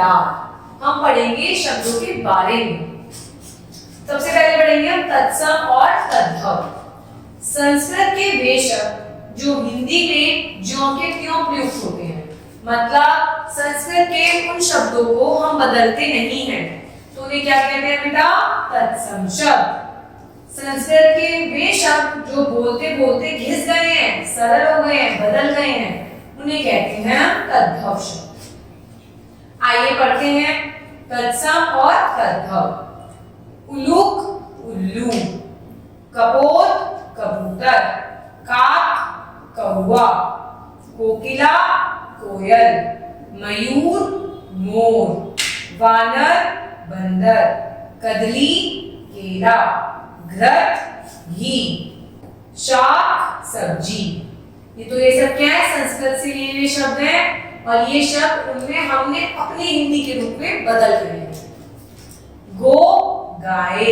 भंडार। हम पढ़ेंगे शब्दों के बारे में। सबसे पहले पढ़ेंगे हम तत्सम और तद्भव। संस्कृत के वे शब्द जो हिंदी में ज्यों के त्यों प्रयुक्त होते हैं, मतलब संस्कृत के उन शब्दों को हम बदलते नहीं हैं, तो उन्हें क्या कहते हैं बेटा? तत्सम शब्द। संस्कृत के वे शब्द जो बोलते बोलते घिस गए हैं, सरल हो गए हैं, बदल गए हैं, उन्हें कहते हैं तद्भव शब्द। आइए पढ़ते हैं तत्सम और तद्भव। उलूक उल्लू, कपोत कबूतर, काक कौवा, कोकिला कोयल, मयूर मोर, वानर बंदर, कदली केला, घृत घी, शाक सब्जी। ये सब क्या है? संस्कृत से लिए हुए शब्द हैं और ये शब्द उनमें हमने अपनी हिंदी के रूप में बदल दिए हैं। गो गाय,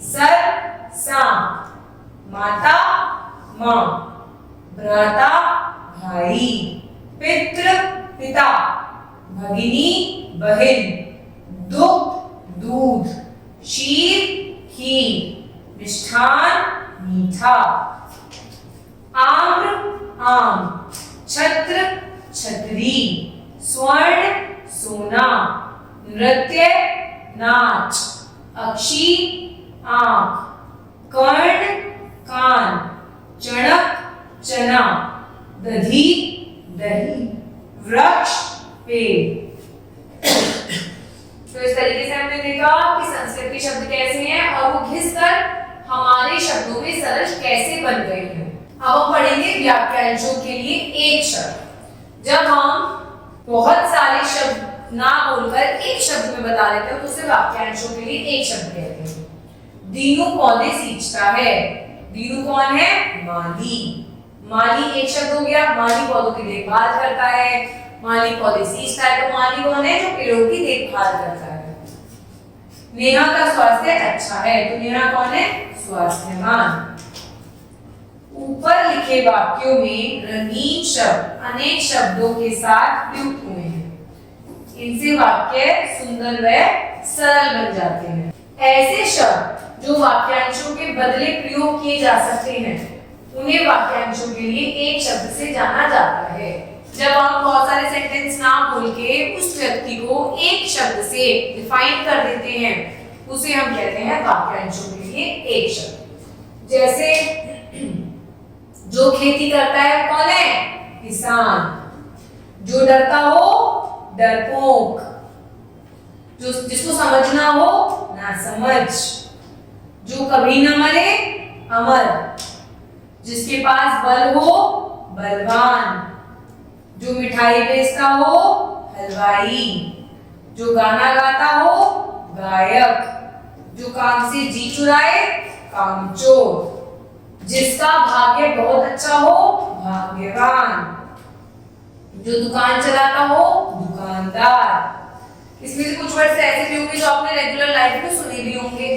सर सांप, माता माँ, भ्राता भाई, पितृ पिता, भगिनी बहन, दुग्ध दूध, क्षीर खीर, मिष्ठान मीठा, आम्र आम, छत्र छतरी, स्वर्ण सोना, नृत्य नाच, अक्षी आंख, कर्ण कान, चणक चना, दधी दही, वृक्ष पेड़। तो इस तरीके से हमने देखा कि संस्कृत के शब्द कैसे हैं और वो घिसकर हमारे शब्दों में सरल कैसे बन गए हैं। अब हम पढ़ेंगे वाक्यांशों के लिए एक शब्द। जब हम बहुत सारे शब्द ना बोलकर एक शब्द में बता देते हैं तो उसे वाक्यांशों के लिए एक शब्द कहते हैं। दीनू पौधे सींचता है। दीनू कौन है? माली। माली एक शब्द हो गया। माली पौधों की देखभाल करता है, माली पौधे सींचता है, तो माली कौन है? जो पेड़ों की देखभाल करता है। नेहा का स्वास्थ्य अच्छा है, तो नेहा कौन है? स्वास्थ्यवान। ऊपर लिखे वाक्यों में रंगीन शब्द अनेक शब्दों के साथ प्रयुक्त हुए हैं। इनसे वाक्य सुंदर व सरल बन जाते हैं। ऐसे शब्द जो वाक्यांशों के बदले प्रयोग किए जा सकते हैं उन्हें वाक्यांशों के लिए एक शब्द से जाना जाता है। जब हम बहुत सारे सेंटेंस ना बोल के उस व्यक्ति को एक शब्द से डिफाइन कर देते हैं उसे हम कहते हैं वाक्यांशों के लिए एक शब्द। जैसे जो खेती करता है कौन है? किसान। जो डरता हो डरपोक। जो जिसको समझना हो नासमझ। जो कभी न मरे अमर। जिसके पास बल हो बलवान। जो मिठाई बेचता हो हलवाई। जो गाना गाता हो गायक। जो काम से जी चुराए कामचोर। जिसका भाग्य बहुत अच्छा हो भाग्यवान। जो दुकान चलाता हो दुकानदार। इसमें से कुछ वर्ड ऐसे भी होंगे जो आपने रेगुलर लाइफ में सुने भी होंगे।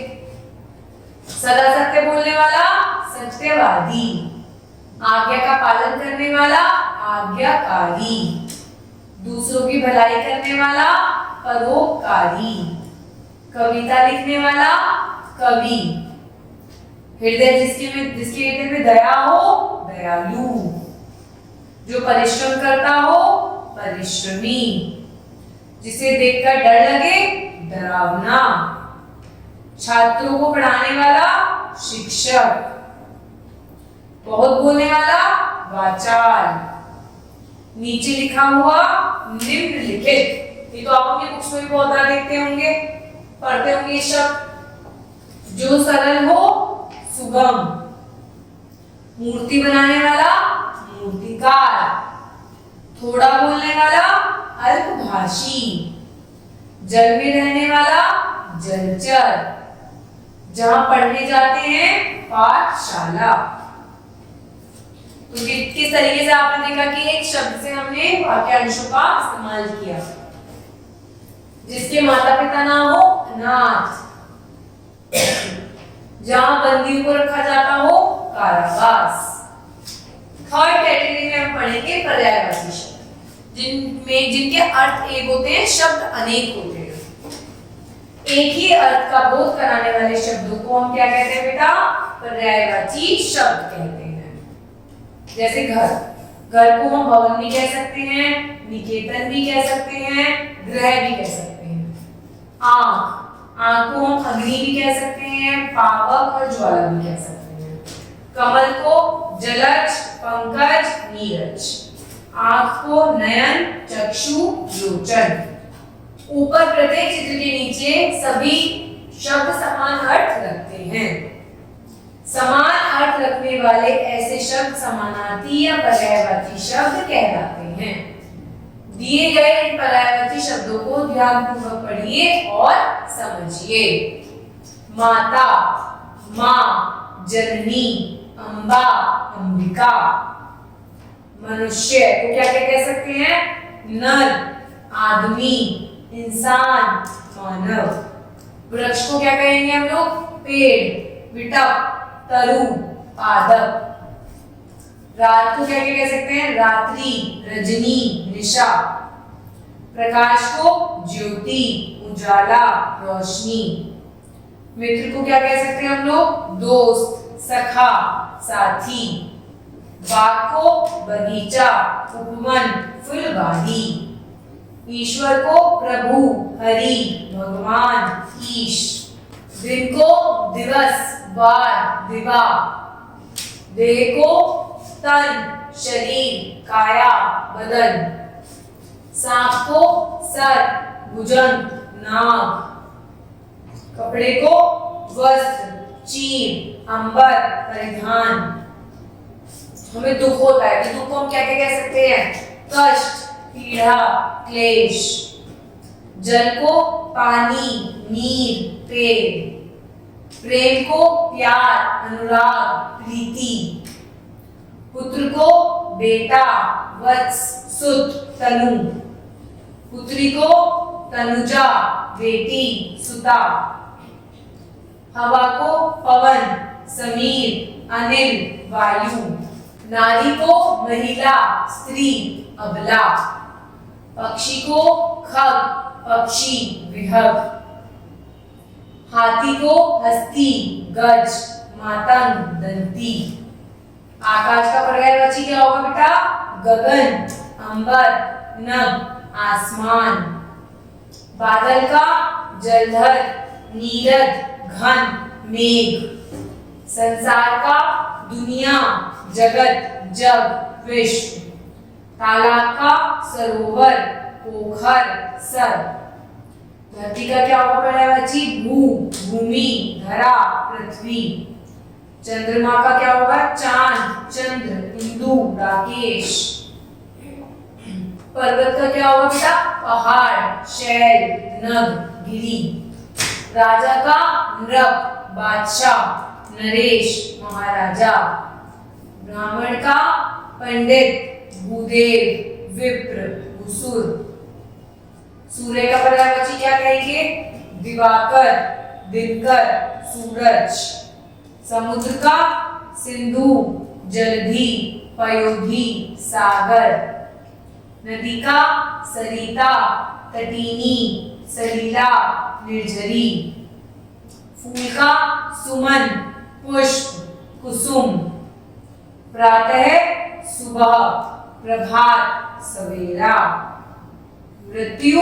सदा सत्य बोलने वाला सत्यवादी। आज्ञा का पालन करने वाला आज्ञाकारी। दूसरों की भलाई करने वाला परोपकारी। कविता लिखने वाला कवि। हृदय जिसके हृदय में दया हो दयालु। जो परिश्रम करता हो परिश्रमी। जिसे देखकर डर लगे डरावना। छात्रों को पढ़ाने वाला शिक्षक। बहुत बोलने वाला वाचाल। नीचे लिखा हुआ निम्नलिखित। ये तो आप अपनी बुक्स में भी बहुत बार देखते होंगे, पढ़ते होंगे ये शब्द। जो सरल हो सुगम। मूर्ति बनाने वाला मूर्तिकार। थोड़ा बोलने वाला अल्पभाषी। जल में रहने वाला जलचर। जहां पढ़ने जाते हैं पाठशाला। तो किस तरीके से आपने देखा कि एक शब्द से हमने वाक्यांशों का इस्तेमाल किया। जिसके माता पिता ना हो अनाथ। जहां बंदियों को रखा जाता हो कारावास। थर्ड कैटेगरी में हम पढ़ेंगे पर्यायवाची शब्द। जिनके अर्थ एक होते हैं, शब्द अनेक होते हैं। एक ही अर्थ का बोध कराने वाले शब्दों को हम क्या कहते हैं बेटा? पर्यायवाची शब्द कहते हैं। जैसे घर, घर को हम भवन भी कह सकते हैं, निकेतन भी कह सकते हैं, गृह भी कह सकते हैं। आंख, आंख को हम अग्नि भी कह सकते हैं, पावक और ज्वाला भी कह सकते हैं। कमल को जलज, पंकज, नीरज। आंख को नयन, चक्षु, लोचन। ऊपर प्रत्येक चित्र के नीचे सभी शब्द समान अर्थ रखते हैं। समान अर्थ रखने वाले ऐसे शब्द समानार्थी या पर्यायवाची शब्द कहलाते हैं। दिए गए इन पर्यायवाची शब्दों को ध्यानपूर्वक पढ़िए और समझिए। माता, माँ, जननी, अम्बा, अंबिका। मनुष्य को क्या क्या कह सकते हैं? नर, आदमी, इंसान, मानव। वृक्ष को क्या कहेंगे हम लोग? पेड़, विटप, तरु, पादप। रात को क्या क्या कह सकते हैं? रात्रि, रजनी, निशा। प्रकाश को ज्योति, उजाला, रोशनी। मित्र को क्या कह सकते हैं हम लोग? दोस्त, सखा, साथी। बाग को बगीचा, उपवन, फुलवाड़ी। ईश्वर को प्रभु, हरि, भगवान, ईश। दिन को दिवस, वार, दिवा। देह को तन, शरीर, काया, बदन। सांप को सर, भुजंग, नाग। कपड़े को वस्त्र, चीर, अंबर, परिधान। हमें दुख होता है तो दुख को हम क्या क्या कह सकते हैं? कष्ट, पीड़ा, क्लेश। जल को पानी, नीर, पेड़। प्रेम को प्यार, अनुराग, प्रीति। पुत्र को बेटा, वत्स, सुत, तनु। पुत्री को तनुजा, बेटी, सुता। हवा को पवन, समीर, अनिल, वायु। नारी को महिला, स्त्री, अबला। पक्षी को खग, पक्षी, विहग। हाथी को हस्ती, गज, मातंग, दंती। आकाश का पर्यायवाची क्या होगा बेटा? गगन, अंबर, नभ, आसमान। बादल का जलधर, नीरद, घन, मेघ। संसार का दुनिया, जगत, जग, विश्व। तालाब का सरोवर, पोखर, सर। धरती का क्या होगा पर्यायवाची? भू, भूमि, धरा, पृथ्वी। चंद्रमा का क्या होगा? चांद, चंद्र, इंदु, राकेश। पर्वत का क्या होगा बेटा? पहाड़, शैल, नग, गिरी। राजा का नृप, बादशाह, नरेश, महाराजा। ब्राह्मण का पंडित, भूदेव, विप्र, भूसुर। सूर्य का पर्यायवाची क्या कहेंगे? दिवाकर, दिनकर, सूरज। समुद्र का सिंधु, जलधि, पयोधि, सागर। नदी का सरिता, तटीनी, सलीला, निर्झरी। फूल का सुमन, पुष्प, कुसुम। प्रातः, सुबह, प्रभात, सवेरा। मृत्यु,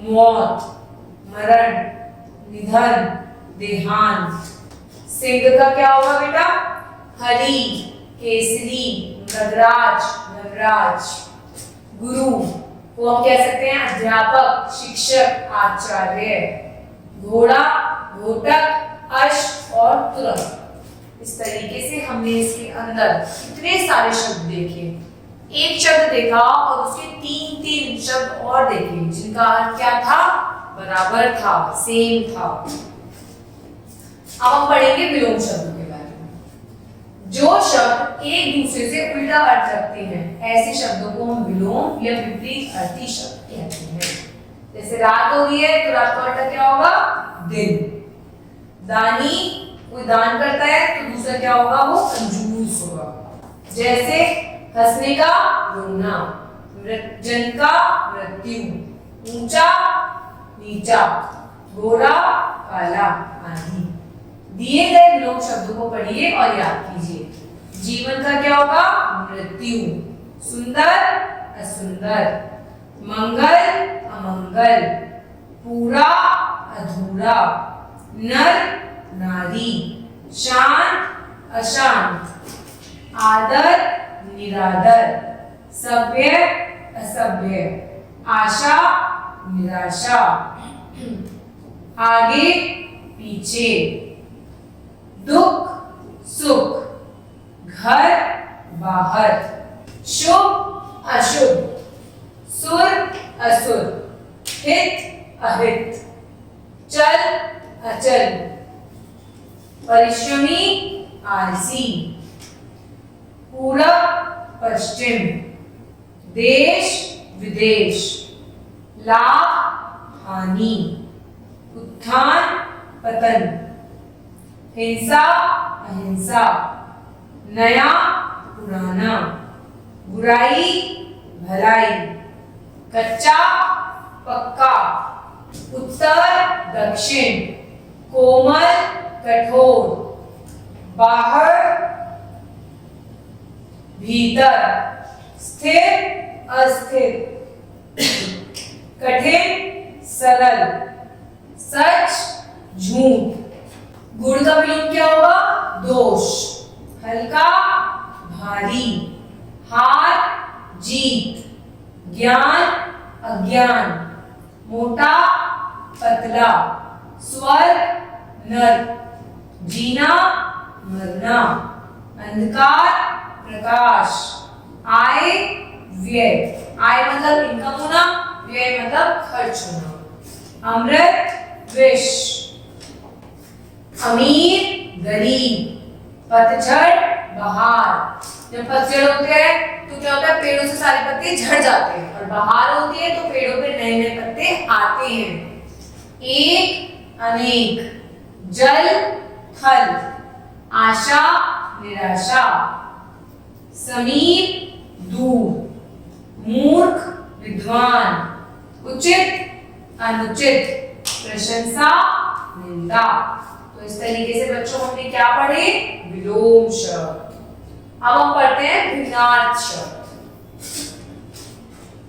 मौत, मरण, निधन, देहांत। सिंह का क्या होगा बेटा? हरि, केसरी, मृगराज, नवराज। गुरु को हम कह सकते हैं अध्यापक, शिक्षक, आचार्य। घोड़ा, घोटक, अश्व और तुरंग। इस तरीके से हमने इसके अंदर कितने सारे शब्द देखे। एक शब्द देखा और उसके तीन तीन शब्द और देखे जिनका अर्थ क्या था? बराबर था, सेम था। अब हम पढ़ेंगे विलोम शब्दों के बारे में। जो शब्द एक दूसरे से उल्टा अर्थ रखते हैं ऐसे शब्दों को हम विलोम या विपरीत अर्थी शब्द कहते हैं। जैसे रात हो गई है तो रात का अर्थ क्या होगा? दिन। दानी, कोई दान करता है तो दूसरा क्या होगा? वो कंजूस होगा। जैसे हंसने का रोना, जन का मृत्यु, ऊंचा नीचा, गोरा काला आदि। दिए गए विलोम शब्दों को पढ़िए और याद कीजिए। जीवन का क्या होगा? मृत्यु। सुंदर असुंदर, मंगल अमंगल, पूरा अधूरा, नर नारी, शांत अशांत, आदर निरादर, सभ्य असभ्य, आशा निराशा, आगे पीछे, दुख सुख, घर बाहर, शुभ अशुभ, सुर असुर, हित अहित, चल अचल, परिश्रमी आलसी, पूरब पश्चिम, देश विदेश, लाभ हानि, उत्थान पतन, हिंसा अहिंसा, नया पुराना, बुराई भलाई, कच्चा पक्का, उत्तर दक्षिण, कोमल कठोर, बाहर भीतर, स्थिर अस्थिर, कठिन सरल, सच झूठ। गुण का विलोम क्या होगा? दोष, हल्का भारी, हार जीत, ज्ञान अज्ञान, मोटा पतला, स्वर्ग नर्क, जीना मरना, अंधकार प्रकाश, आय व्यय, आय मतलब इनकम होना, व्यय मतलब खर्च होना, अमृत विष, अमीर गरीब, पतझड़ बहार। जब पतझड़ होते हैं तो क्या होता है? पेड़ों से सारे पत्ते झड़ जाते हैं, और बहार होती है तो पेड़ों पे नए नए पत्ते आते हैं। एक अनेक, जल थल, आशा निराशा, समीप दूर, मूर्ख विद्वान, उचित अनुचित, प्रशंसा निंदा। तो इस तरीके से बच्चों हमने क्या पढ़े? विलोम शब्द। अब हम पढ़ते हैं भिन्नार्थ शब्द।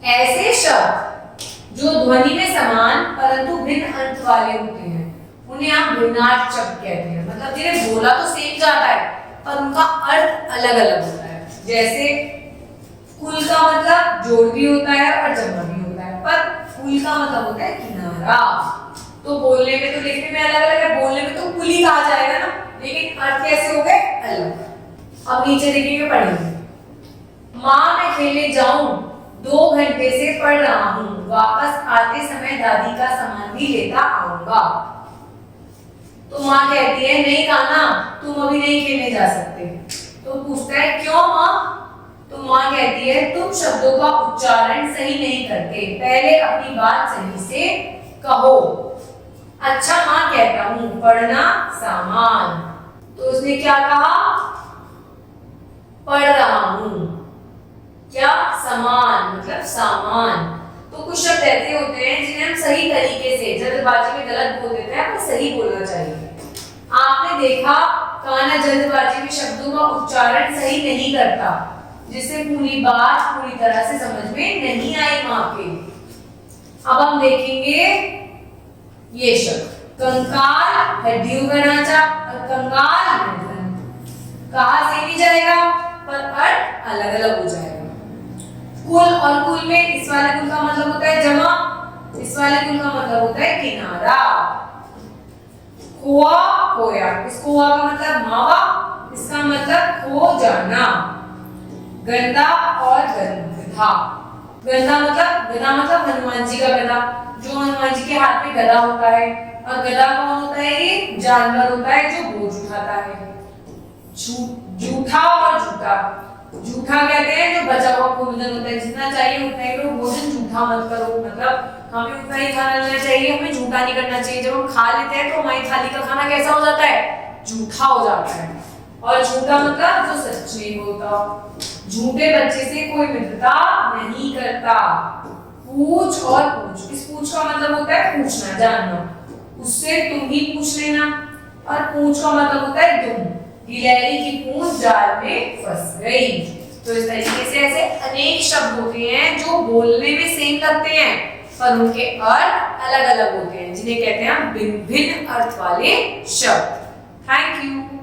ऐसे शब्द जो ध्वनि में समान परंतु भिन्न अर्थ वाले होते हैं उन्हें आप भिन्नार्थ शब्द कहते हैं। मतलब जिन्हें बोला तो सेम जाता है पर उनका अर्थ अलग अलग होता है। जैसे कुल का मतलब जोड़ भी होता है और जमा भी होता है, पर कुल का मतलब होता है किनारा। तो बोलने में तो देखने में अलग अलग है, बोलने में तो कुल ही कहा जाएगा ना, लेकिन अर्थ कैसे हो गए? अलग। अब नीचे देखेंगे, पढ़ेंगे। माँ मैं खेलने जाऊं, 2 घंटे से पढ़ रहा हूँ, वापस आते समय दादी का सामान भी लेता आऊंगा। तो माँ कहती है नहीं कान्हा तुम अभी नहीं खेलने जा सकते। तो पूछता है क्यों माँ? तो माँ कहती है तुम शब्दों का उच्चारण सही नहीं करते, पहले अपनी बात सही से कहो। अच्छा माँ कहता हूँ, पढ़ना सामान। तो उसने क्या कहा? पढ़ रहा हूँ। क्या? सामान मतलब सामान। तो कुछ शब्द ऐसे होते हैं जिन्हें हम सही तरीके से, जल्दबाजी में गलत बोल देते हैं, पर सही बोलना चाहिए। आपने देखा कान्हा जल्दबाजी में शब्दों का उच्चारण सही नहीं करता, जिससे पूरी बात पूरी तरह से समझ में नहीं आई माँ के। अब हम देखेंगे ये शब्द कंकाल, हड्डियों का ढांचा, और कंगाल निर्धन। कहा से भी जाएगा पर अर्थ अलग अलग हो जाएगा। कुल और कुल में इस वाले कुल का मतलब होता है जमा, इस वाले कुल का मतलब होता है किनारा। खोआ खोया, इस खोआ का मतलब मावा, इसका मतलब खो जाना। गंदा और गधा, गधा मतलब हनुमान जी का गधा, जो हनुमान जी के हाथ में गदा होता है। और गदा कौन होता है? ये जानवर होता है जो बोझ उठाता है। झूठा और झूठा, झूठा कहते हैं जो बचा हुआ भोजन होता है, जितना चाहिए उतना ही लो, भोजन झूठा मत करो। मतलब हमें उतना ही खाना लेना चाहिए, हमें झूठा नहीं करना चाहिए। जब हम खा लेते हैं तो हमारी थाली का खाना कैसा हो जाता है? झूठा हो जाता है। और झूठा मतलब जो सच नहीं बोलता। झूठे बच्चे से कोई मित्रता नहीं करता। पूछ और पूछ, इस पूछ का मतलब होता है पूछना, जानना। उससे तुम भी पूछ लेना, और पूछ का मतलब होता है तुम। गिलहरी की पूंछ जाल में फंस गई। तो इस तरीके से ऐसे अनेक शब्द होते हैं जो बोलने में सेम लगते हैं पर उनके अर्थ अलग अलग होते हैं, जिन्हें कहते हैं भिन्न भिन्न अर्थ वाले शब्द। Thank you.